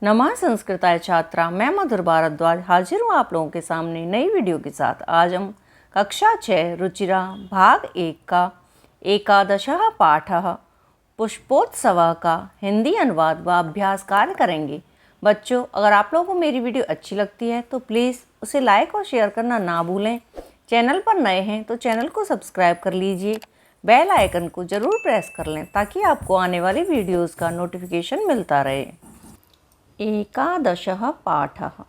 नमः संस्कृताय छात्रा, मैं मधुर भारद्वाज हाजिर हूँ आप लोगों के सामने नई वीडियो के साथ। आज हम कक्षा 6 रुचिरा भाग 1 का एकादशः पाठः पुष्पोत्सव का हिंदी अनुवाद व अभ्यास कार्य करेंगे। बच्चों, अगर आप लोगों को मेरी वीडियो अच्छी लगती है तो प्लीज़ उसे लाइक और शेयर करना ना भूलें। चैनल पर नए हैं तो चैनल को सब्सक्राइब कर लीजिए, बेल आइकन को ज़रूर प्रेस कर लें ताकि आपको आने वाली वीडियोज़ का नोटिफिकेशन मिलता रहे। एकादशः पाठः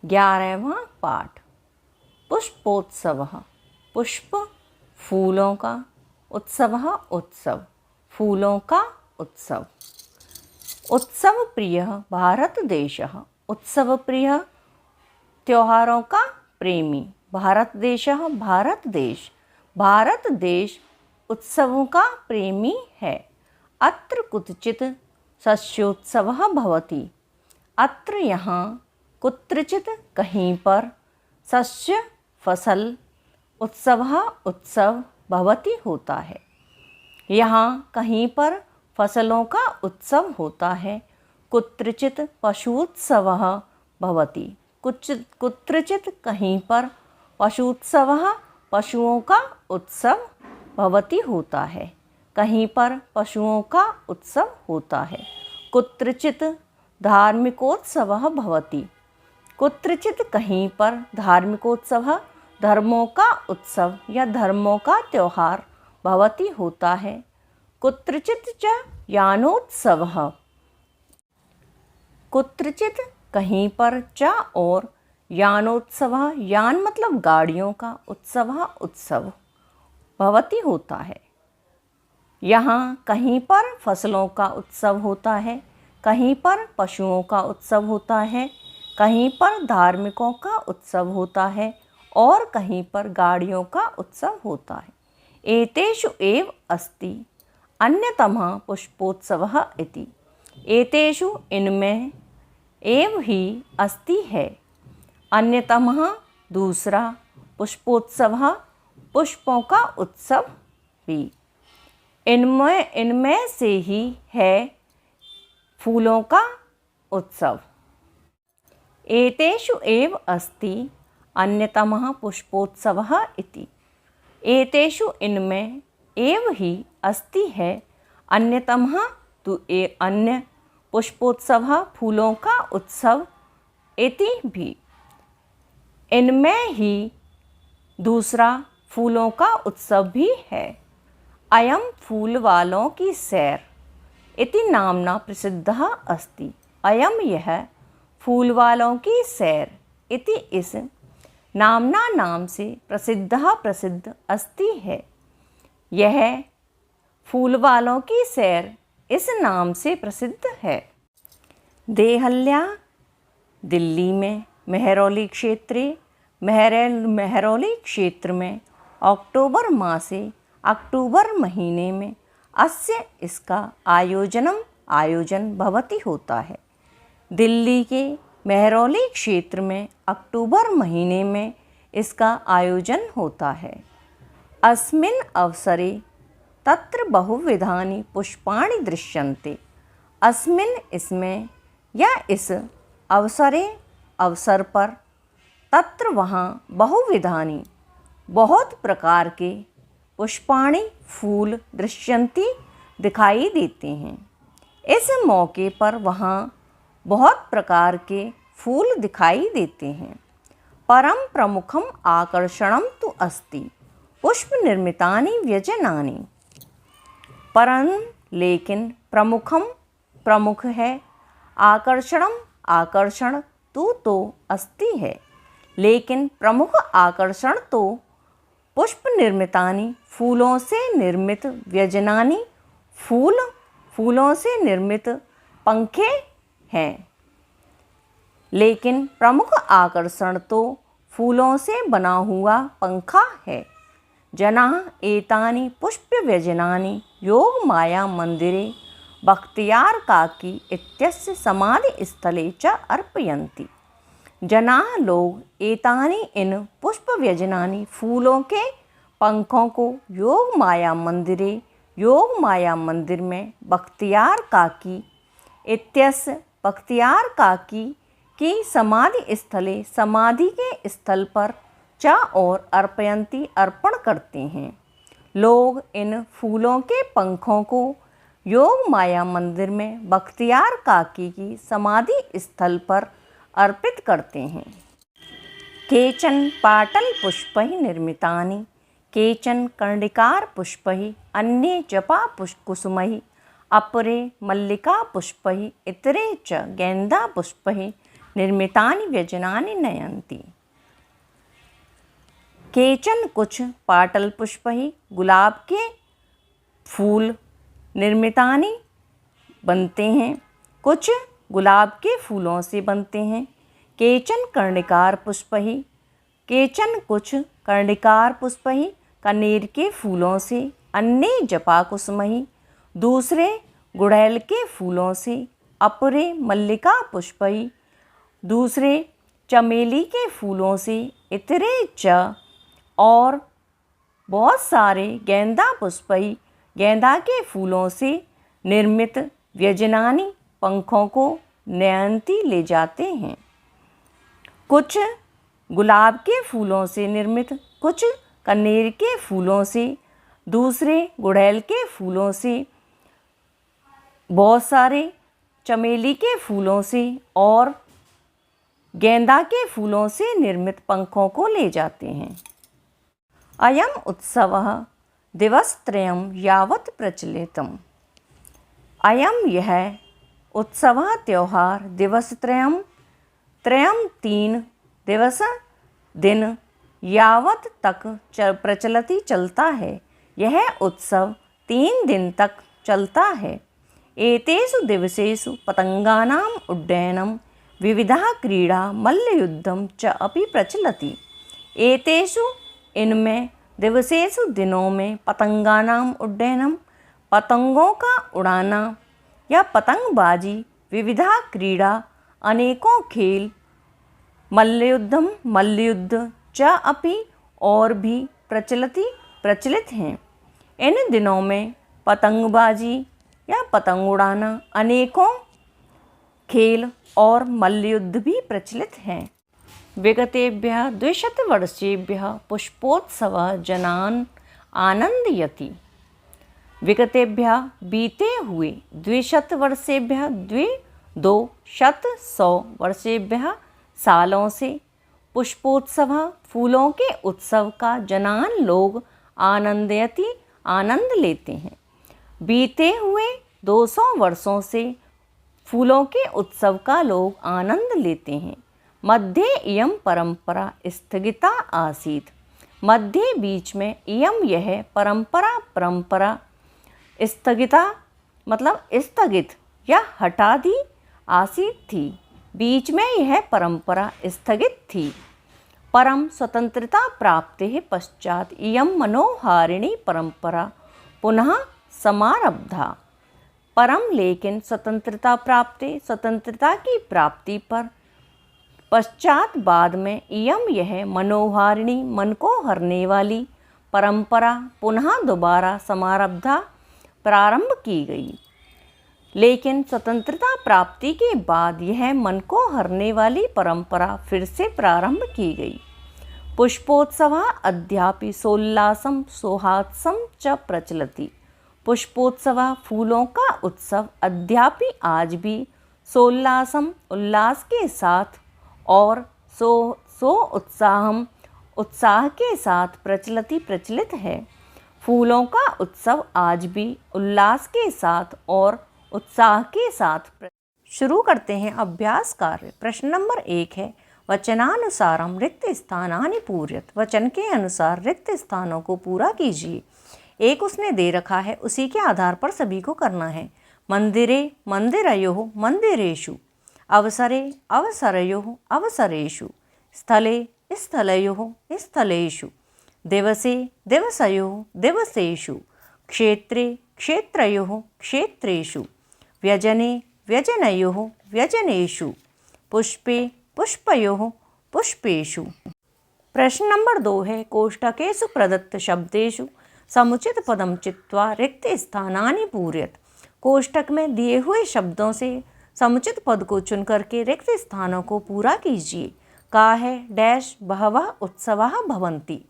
11वां पाठ पुष्पोत्सवः। पुष्प फूलों का, उत्सवः उत्सव फूलों का उत्सव। उत्सव प्रिय भारत देशः। उत्सव प्रिय त्योहारों का प्रेमी। भारत देशः भारत देश। भारत देश उत्सवों का प्रेमी है। अत्र कुत्रचित् सस्योत्सवः भवति। अत्र यहाँ, कुत्रचित कहीं पर, सस्य फसल, उत्सवः उत्सव, भवति होता है। यहाँ कहीं पर फसलों का उत्सव होता है। कुत्रचित पशुत्सवः भवति। कुत्रचित कहीं पर पशुत्सवः पशुओं का उत्सव भवति होता है। कहीं पर पशुओं का उत्सव होता है। कुत्रचित धार्मिकोत्सवः भवति। कुत्रचित कहीं पर धार्मिकोत्सवः धर्मों का उत्सव या धर्मों का त्योहार भवति होता है। कुत्रचित च यानोत्सवः। कुत्रचित कहीं पर च और यानोत्सवः, यान मतलब गाड़ियों का, उत्सवः उत्सव भवति होता है। यहाँ कहीं पर फसलों का उत्सव होता है, कहीं पर पशुओं का उत्सव होता है, कहीं पर धार्मिकों का उत्सव होता है और कहीं पर गाड़ियों का उत्सव होता है। एतेषु एव अस्ति अन्यतमः पुष्पोत्सवः इति। एतेषु इनमें एव ही अस्ति है, अन्यतमः दूसरा, पुष्पोत्सवः पुष्पों का उत्सव भी। इनमें से ही है फूलों का उत्सव। एतेषु एव अस्ति अन्यतमः पुष्पोत्सवः इति। एतेषु इनमें एव ही अस्ति है अन्यतमः अन्य पुष्पोत्सवः फूलों का उत्सव इति भी। इनमें ही दूसरा फूलों का उत्सव भी है। अयं फूल वालों की सैर इति नामना प्रसिद्धः अस्ति। अयं यह फूल वालों की सैर इति इस नामना नाम से प्रसिद्ध अस्ति है। यह फूल वालों की सैर इस नाम से प्रसिद्ध है। देहल्या दिल्ली में मेहरौली क्षेत्र में अक्टूबर मासे, अक्टूबर महीने में अस्य इसका आयोजन भवति होता है। दिल्ली के मेहरौली क्षेत्र में अक्टूबर महीने में इसका आयोजन होता है। अस्मिन् अवसरे तत्र बहुविधानि पुष्पाणि दृश्यन्ते। अस्मिन् इसमें या इस अवसर पर, तत्र वहाँ, बहुविधानि बहुत प्रकार के, पुष्पाणि फूल, दृश्यन्ति दिखाई देते हैं। इस मौके पर वहाँ बहुत प्रकार के फूल दिखाई देते हैं। परम प्रमुखम आकर्षणम तु अस्ति पुष्प निर्मितानि व्यजनानि। परम लेकिन, प्रमुखम प्रमुख है, आकर्षणम आकर्षण तो अस्ति है, लेकिन प्रमुख आकर्षण तो पुष्प निर्मितानि फूलों से निर्मित, व्यजनानि फूलों से निर्मित पंखे हैं। लेकिन प्रमुख आकर्षण तो फूलों से बना हुआ पंखा है। जनाः एतानि पुष्पव्यजनानि योगमाया मंदिरे बख्तियार काकी इत्यस्य समाधिस्थले च अर्पयन्ति। जनाः लोग एतानि इन पुष्पव्यजनानि फूलों के पंखों को योग माया मंदिर में बख्तियार काकी इत्यस्य बख्तियार काकी की समाधि स्थले समाधि के स्थल पर चा और अर्पयंती अर्पण करते हैं। लोग इन फूलों के पंखों को योग माया मंदिर में बख्तियार काकी की समाधि स्थल पर अर्पित करते हैं। केचन पाटल पुष्पैः निर्मितानि केचन कर्णिकार पुष्पैः अन्ये जपा कुसुमैः अपरे मल्लिका पुष्पैः इतरे च गेंदा पुष्पैः निर्मितानि व्यजनानि नयन्ति। केचन कुछ पाटल पुष्पैः गुलाब के फूल निर्मितानि बनते हैं, कुछ गुलाब के फूलों से बनते हैं। केचन कर्णिकार पुष्पैः केचन कुछ कर्णिकार पुष्पैः कनेर के फूलों से, अन्य जपा कुसुमैः दूसरे गुड़ैल के फूलों से, अपरे मल्लिका पुष्पैः दूसरे चमेली के फूलों से, इतरे च और बहुत सारे गेंदा पुष्पैः गेंदा के फूलों से निर्मित व्यजनानि पंखों को नयंती ले जाते हैं। कुछ गुलाब के फूलों से निर्मित, कुछ कनेर के फूलों से, दूसरे गुड़ैल के फूलों से, बहुत सारे चमेली के फूलों से और गेंदा के फूलों से निर्मित पंखों को ले जाते हैं। अयम उत्सवः दिवसत्रयं यावत् प्रचलितम्। अयम यह उत्सवः त्यौहार दिवसत्रयं तीन दिवस दिन यावत् तक प्रचलति चलता है। यह उत्सव 3 दिन तक चलता है। एतेषु दिवसेषु पतंगानाम् उड्डयनं विविधा क्रीडा मल्लयुद्धं च अपि प्रचलति। एतेषु इनमें दिवसेषु दिनों में पतंगानाम उड्डयनम पतंगों का उड़ाना या पतंगबाजी, विविधा क्रीड़ा अनेकों खेल, मल्लयुद्धम मल्लयुद्ध च अपि और भी प्रचलित हैं। इन दिनों में पतंगबाजी या पतंग उड़ाना, अनेकों खेल और मल्लयुद्ध भी प्रचलित हैं। विगतेभ्यः 200 वर्षेभ्यः पुष्पोत्सवः जनान् आनन्दयति। विगतेभ्यः बीते हुए 200 वर्षेभ्यः 200 वर्षेभ्यः सालों से पुष्पोत्सव फूलों के उत्सव का जनान लोग आनंदयति आनंद लेते हैं। बीते हुए 200 वर्षों से फूलों के उत्सव का लोग आनंद लेते हैं। मध्ये इयं परंपरा स्थगिता आसीत्। मध्य बीच में इयं यह परंपरा स्थगिता मतलब स्थगित या हटा दी आसीत् थी। बीच में यह परंपरा स्थगित थी। परम स्वतंत्रता प्राप्तेः पश्चात इयं मनोहारिणी परंपरा पुनः समारब्धा। परम लेकिन स्वतंत्रता की प्राप्ति पर पश्चात बाद में इयम यह मनोहारिणी मन को हरने वाली परंपरा पुनः दोबारा समारब्धा प्रारंभ की गई। लेकिन स्वतंत्रता प्राप्ति के बाद यह मन को हरने वाली परंपरा फिर से प्रारंभ की गई। पुष्पोत्सव अद्यापि सोल्लासम सौहार्दसम च प्रचलति। पुष्पोत्सव फूलों का उत्सव अद्यापि आज भी सोल्लासम उल्लास के साथ और उत्साह के साथ प्रचलित है। फूलों का उत्सव आज भी उल्लास के साथ और उत्साह के साथ शुरू करते हैं अभ्यास कार्य। प्रश्न नंबर 1 है वचनानुसारम रिक्त स्थानानि पूर्यत। वचन के अनुसार रिक्त स्थानों को पूरा कीजिए। एक उसने दे रखा है, उसी के आधार पर सभी को करना है। मंदिरे मंदिरयोः मंदिरेषु, अवसरे अवसरयोः अवसरेषु, स्थले स्थलयोः स्थलेषु, दिवसे दिवसयोः दिवसेषु, क्षेत्रे क्षेत्रयोः क्षेत्रेषु, व्यजने व्यजनयोः व्यजनेषु, पुष्पे पुष्पयोः पुष्पेषु। प्रश्न नंबर 2 है कोष्ठकेषु प्रदत्त शब्देषु समुचित पदम चित्वा रिक्त स्थानानि पूरयत। कोष्ठक में दिए हुए शब्दों से समुचित पद को चुन करके रिक्त स्थानों को पूरा कीजिए। का है डैश बहवः उत्सवाः भवन्ति।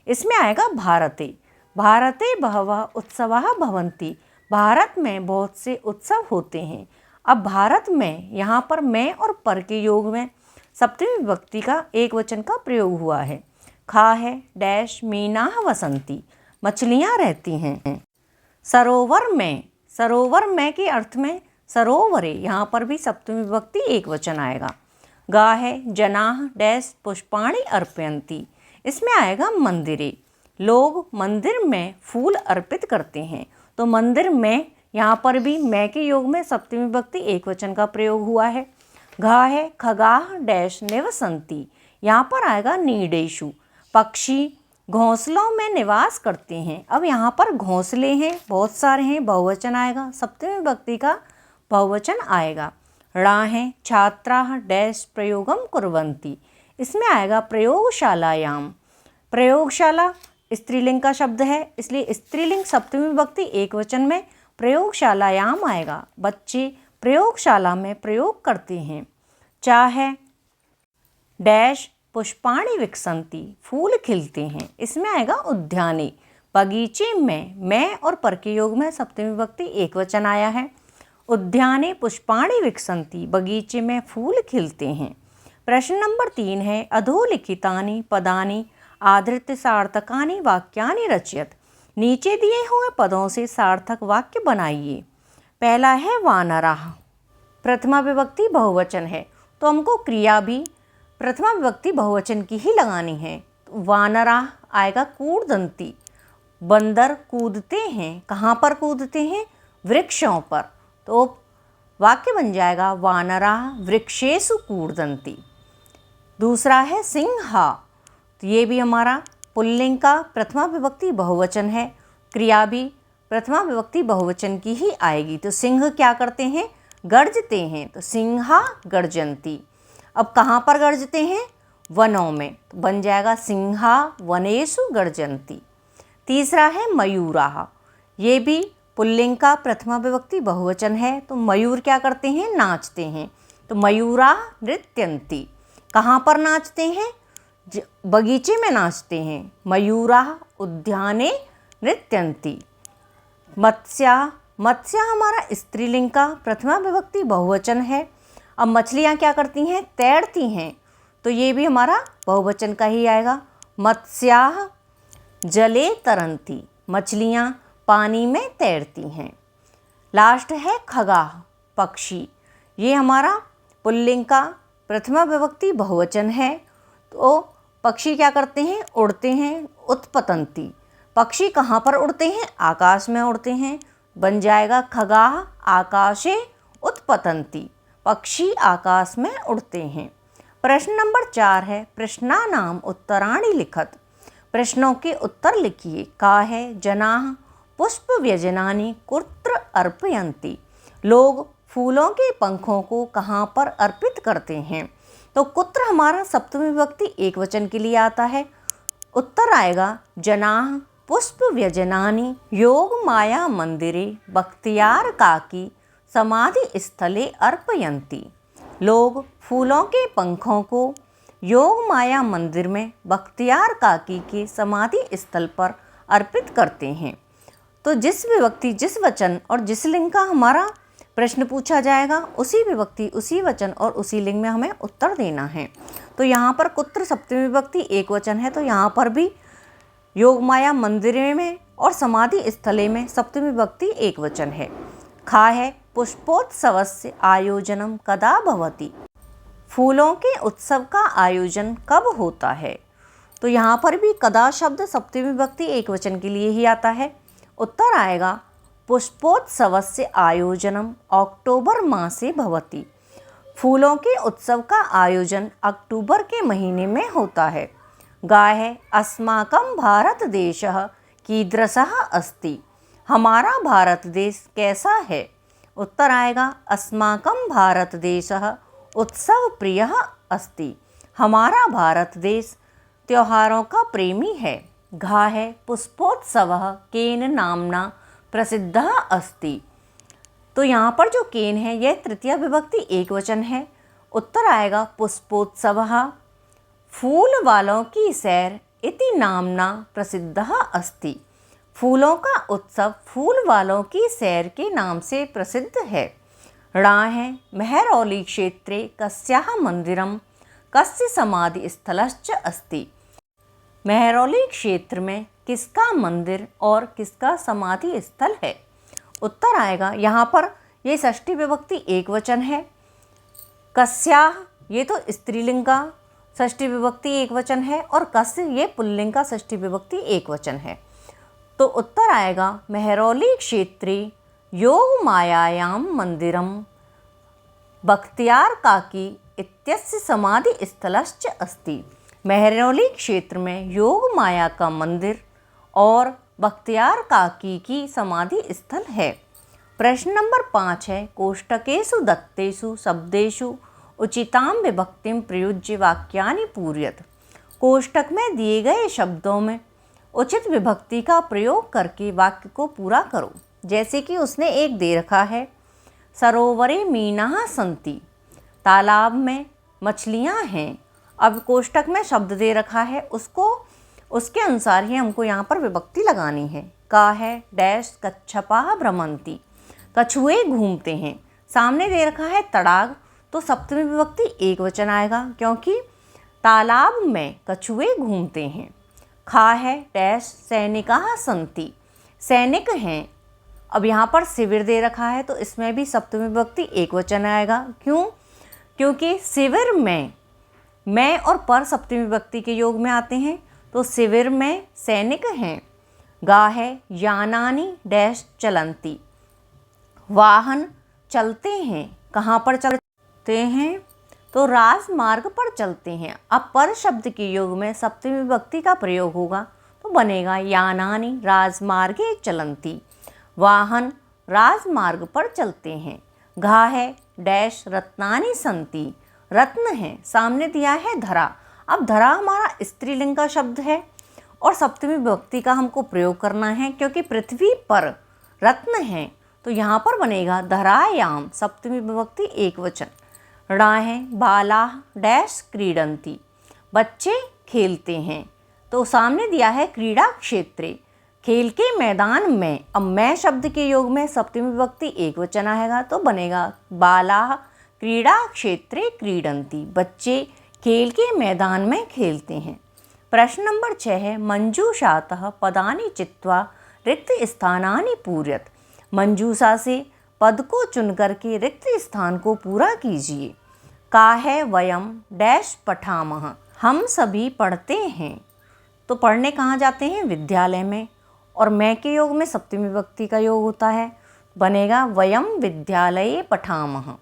इसमें आएगा भारते। भारते बहवः उत्सवाः भवन्ति। भारत में बहुत से उत्सव होते हैं। अब भारत में यहाँ पर मैं और पर के योग में सप्तमी विभक्ति का एक वचन का प्रयोग हुआ है। खा है डैश मीनाः वसंती। मछलियाँ रहती हैं। सरोवर में, सरोवर में के अर्थ में सरोवरे, यहाँ पर भी सप्तमी विभक्ति एक वचन आएगा। गा है जनाः डैश पुष्पाणि अर्पयन्ति। इसमें आएगा मंदिरे। लोग मंदिर में फूल अर्पित करते हैं। तो मंदिर में, यहाँ पर भी मैं के योग में सप्तमी विभक्ति एक वचन का प्रयोग हुआ है। घा है खगाः डैश निवसन्ति। यहाँ पर आएगा नीडेषु। पक्षी घोंसलों में निवास करते हैं। अब यहाँ पर घोंसले हैं, बहुत सारे हैं, बहुवचन आएगा, सप्तमी विभक्ति का बहुवचन आएगा। ड़ा है छात्राः डैश प्रयोगम कुर्वन्ति। इसमें आएगा प्रयोगशालायाम। प्रयोगशाला स्त्रीलिंग का शब्द है, इसलिए स्त्रीलिंग सप्तमी विभक्ति एक वचन में प्रयोगशालायाम आएगा। बच्चे प्रयोगशाला में प्रयोग करते हैं। चा है डैश पुष्पाणि विकसन्ति। फूल खिलते हैं। इसमें आएगा उद्याने। बगीचे में, मैं और पर के योग में सप्तमी विभक्ति एक वचन आया है। उद्याने पुष्पाणि विकसन्ति। बगीचे में फूल खिलते हैं। प्रश्न नंबर 3 है अधोलिखितानि पदानि आधृत्य सार्थकानि वाक्यानि रचयत। नीचे दिए हुए पदों से सार्थक वाक्य बनाइए। पहला है वानराः। प्रथमा विभक्ति बहुवचन है, तो हमको क्रिया भी प्रथमा विभक्ति बहुवचन की ही लगानी है। वानराः आएगा कूर्दन्ति। बंदर कूदते हैं। कहाँ पर कूदते हैं? वृक्षों पर। तो वाक्य बन जाएगा वानराः वृक्षेषु कूर्दन्ति। दूसरा है सिंहा। तो ये भी हमारा पुल्लिंग का प्रथमा विभक्ति बहुवचन है। क्रिया भी प्रथमा विभक्ति बहुवचन की ही आएगी। तो सिंह क्या करते हैं? गर्जते हैं। तो सिंहा गर्जन्ति। अब कहाँ पर गर्जते हैं? वनों में। तो बन जाएगा सिंहा वनेषु गर्जन्ति। तीसरा है मयूराः। ये भी पुल्लिंग का प्रथमा विभक्ति बहुवचन है। तो मयूर क्या करते हैं? नाचते हैं। तो मयूरा नृत्यन्ति। कहाँ पर नाचते हैं? बगीचे में नाचते हैं। मयूरा उद्याने नृत्यन्ति। मत्स्या, मत्स्या हमारा स्त्रीलिंग का प्रथमा विभक्ति बहुवचन है। अब मछलियाँ क्या करती हैं? तैरती हैं। तो ये भी हमारा बहुवचन का ही आएगा। मत्स्याः जले तरन्ति। मछलियाँ पानी में तैरती हैं। लास्ट है खगाः पक्षी। ये हमारा पुल्लिंग का प्रथमा विभक्ति बहुवचन है। तो पक्षी क्या करते हैं? उड़ते हैं। उत्पतन्ति। पक्षी कहाँ पर उड़ते हैं? आकाश में उड़ते हैं। बन जाएगा खगाः आकाशे उत्पतन्ति। पक्षी आकाश में उड़ते हैं। प्रश्न नंबर 4 है प्रश्नानाम उत्तराणि लिखत। प्रश्नों के उत्तर लिखिए। का है जनाः पुष्पव्यजनानि कुत्र अर्पयन्ति। लोग फूलों के पंखों को कहाँ पर अर्पित करते हैं? तो कुत्र हमारा सप्तमी विभक्ति एक वचन के लिए आता है। उत्तर आएगा जनाः पुष्पव्यजनानि योगमाया मंदिरे बख्तियार काकी समाधि स्थले अर्पयन्ति। लोग फूलों के पंखों को योगमाया मंदिर में बख्तियार काकी के समाधि स्थल पर अर्पित करते हैं। तो जिस विभक्ति, जिस वचन और जिस लिंग का हमारा प्रश्न पूछा जाएगा, उसी विभक्ति, उसी वचन और उसी लिंग में हमें उत्तर देना है। तो यहाँ पर कुत्र सप्तमी विभक्ति एक वचन है, तो यहाँ पर भी योगमाया मंदिरे में और समाधि स्थले में सप्तमी विभक्ति एक वचन है। खा है पुष्पोत्सवस्य आयोजनम कदा भवति। फूलों के उत्सव का आयोजन कब होता है? तो यहाँ पर भी कदा शब्द सप्तमी विभक्ति एक वचन के लिए ही आता है। उत्तर आएगा पुष्पोत्सवस्य आयोजनम अक्टूबर मासे भवति। फूलों के उत्सव का आयोजन अक्टूबर के महीने में होता है। गा है अस्माकं भारत देशः कीदृशः अस्ति। हमारा भारत देश कैसा है? उत्तर आएगा अस्माकं भारत देशः उत्सव प्रियः अस्ति। हमारा भारत देश त्योहारों का प्रेमी है। घा है पुष्पोत्सवः केन नाम्ना प्रसिद्धः अस्ति। तो यहाँ पर जो केन है यह तृतीया विभक्ति एकवचन है। उत्तर आएगा पुष्पोत्सवः। फूल वालों की सैर इति नाम्ना प्रसिद्धः अस्ति। फूलों का उत्सव फूल वालों की सैर के नाम से प्रसिद्ध है। णा है मेहरौली क्षेत्रे कस्याः मंदिरम कस्य समाधि स्थलश्च अस्ति। मेहरौली क्षेत्र में किसका मंदिर और किसका समाधि स्थल है। उत्तर आएगा, यहाँ पर ये षष्ठी विभक्ति एकवचन है। कस्याः ये तो स्त्रीलिंग का षष्ठी विभक्ति एकवचन है और कस्य ये पुल्लिंग का षष्ठी विभक्ति एकवचन है। तो उत्तर आएगा मेहरौली क्षेत्रे योग मायायाम मंदिरम बख्तियार काकी इत्यस्य समाधि स्थलश्च अस्ति। मेहरौली क्षेत्र में योग माया का मंदिर और बख्तियार काकी की समाधि स्थल है। प्रश्न नंबर 5 है, कोष्टकेषु दत्तेषु शब्देषु उचितां विभक्तिं प्रयुज्य वाक्यानि पूरयत। कोष्टक में दिए गए शब्दों में उचित विभक्ति का प्रयोग करके वाक्य को पूरा करो। जैसे कि उसने एक दे रखा है, सरोवरे मीनाः सन्ति, तालाब में मछलियाँ हैं। अब कोष्टक में शब्द दे रखा है, उसके अनुसार ही हमको यहाँ पर विभक्ति लगानी है। का है डैश कच्छपाः भ्रमन्ति, कछुए घूमते हैं। सामने दे रखा है तड़ाग, तो सप्तमी विभक्ति एकवचन आएगा क्योंकि तालाब में कछुए घूमते हैं। खा है डैश सैनिकाः सन्ति, सैनिक हैं। अब यहाँ पर शिविर दे रखा है तो इसमें भी सप्तमी विभक्ति एकवचन आएगा। क्यों? क्योंकि शिविर में मैं और पर सप्तमी विभक्ति के योग में आते हैं, तो शिविर में सैनिक हैं। गा है यानानि डैश चलंती, वाहन चलते हैं। कहाँ पर चलते हैं? तो राजमार्ग पर चलते हैं। अब पर शब्द के योग में सप्तमी विभक्ति का प्रयोग होगा तो बनेगा यानानि राजमार्गे चलंती, वाहन राजमार्ग पर चलते हैं। घा है डैश रत्नानि सन्ति, रत्न हैं। सामने दिया है धरा। अब धरा हमारा स्त्रीलिंग का शब्द है और सप्तमी विभक्ति का हमको प्रयोग करना है क्योंकि पृथ्वी पर रत्न हैं, तो यहाँ पर बनेगा धरायाम, सप्तमी विभक्ति एकवचन। णा है बालाः डैश क्रीडन्ति, बच्चे खेलते हैं। तो सामने दिया है क्रीड़ा क्षेत्रे, खेल के मैदान में। अब मैं शब्द के योग में सप्तमी विभक्ति एकवचन आएगा तो बनेगा बालाः क्रीड़ा क्षेत्रे क्रीडन्ति, बच्चे खेल के मैदान में खेलते हैं। प्रश्न नंबर 6 है, मंजूषातः पदानि चित्वा रिक्त स्थानानि पूरयत। मंजूषा से पद को चुन करके रिक्त स्थान को पूरा कीजिए। का है वयम डैश पठामः, हम सभी पढ़ते हैं। तो पढ़ने कहाँ जाते हैं? विद्यालय में। और मैं के योग में सप्तमी विभक्ति का योग होता है, बनेगा वयम विद्यालये पठामः।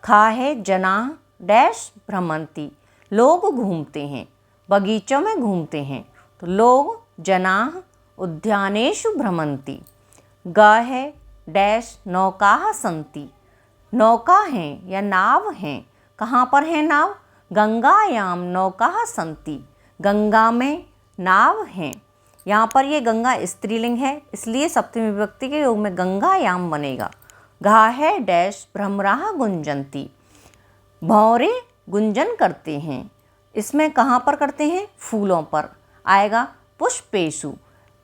खा है जनाः डैश भ्रमन्ति, लोग घूमते हैं, बगीचों में घूमते हैं। तो लोग जनाः उद्यानेषु भ्रमन्ति। ग है डैश नौकाः सन्ति, नौका हैं या नाव हैं। कहाँ पर है नाव? गंगायाम नौकाः सन्ति, गंगा में नाव हैं। यहाँ पर ये गंगा स्त्रीलिंग है इसलिए सप्तमी विभक्ति के योग में गंगायाम बनेगा। घा है डैश भ्रमराः गुंजन्ति, भौरे गुंजन करते हैं। इसमें कहाँ पर करते हैं? फूलों पर आएगा पुष्पेषु।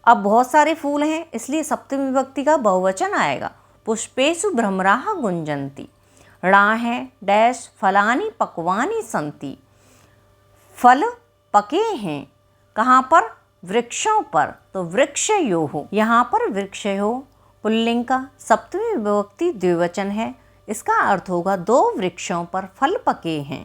अब बहुत सारे फूल हैं इसलिए सप्तमी विभक्ति का बहुवचन आएगा, पुष्पेषु भ्रमराः गुंजन्ति। णा है डैश फलानि पक्वानि सन्ति, फल पके हैं। कहाँ पर? वृक्षों पर। तो वृक्षयोः, यहाँ पर वृक्षयोः पुल्लिंग का सप्तमी विभक्ति द्विवचन है। इसका अर्थ होगा 2 वृक्षों पर फल पके हैं।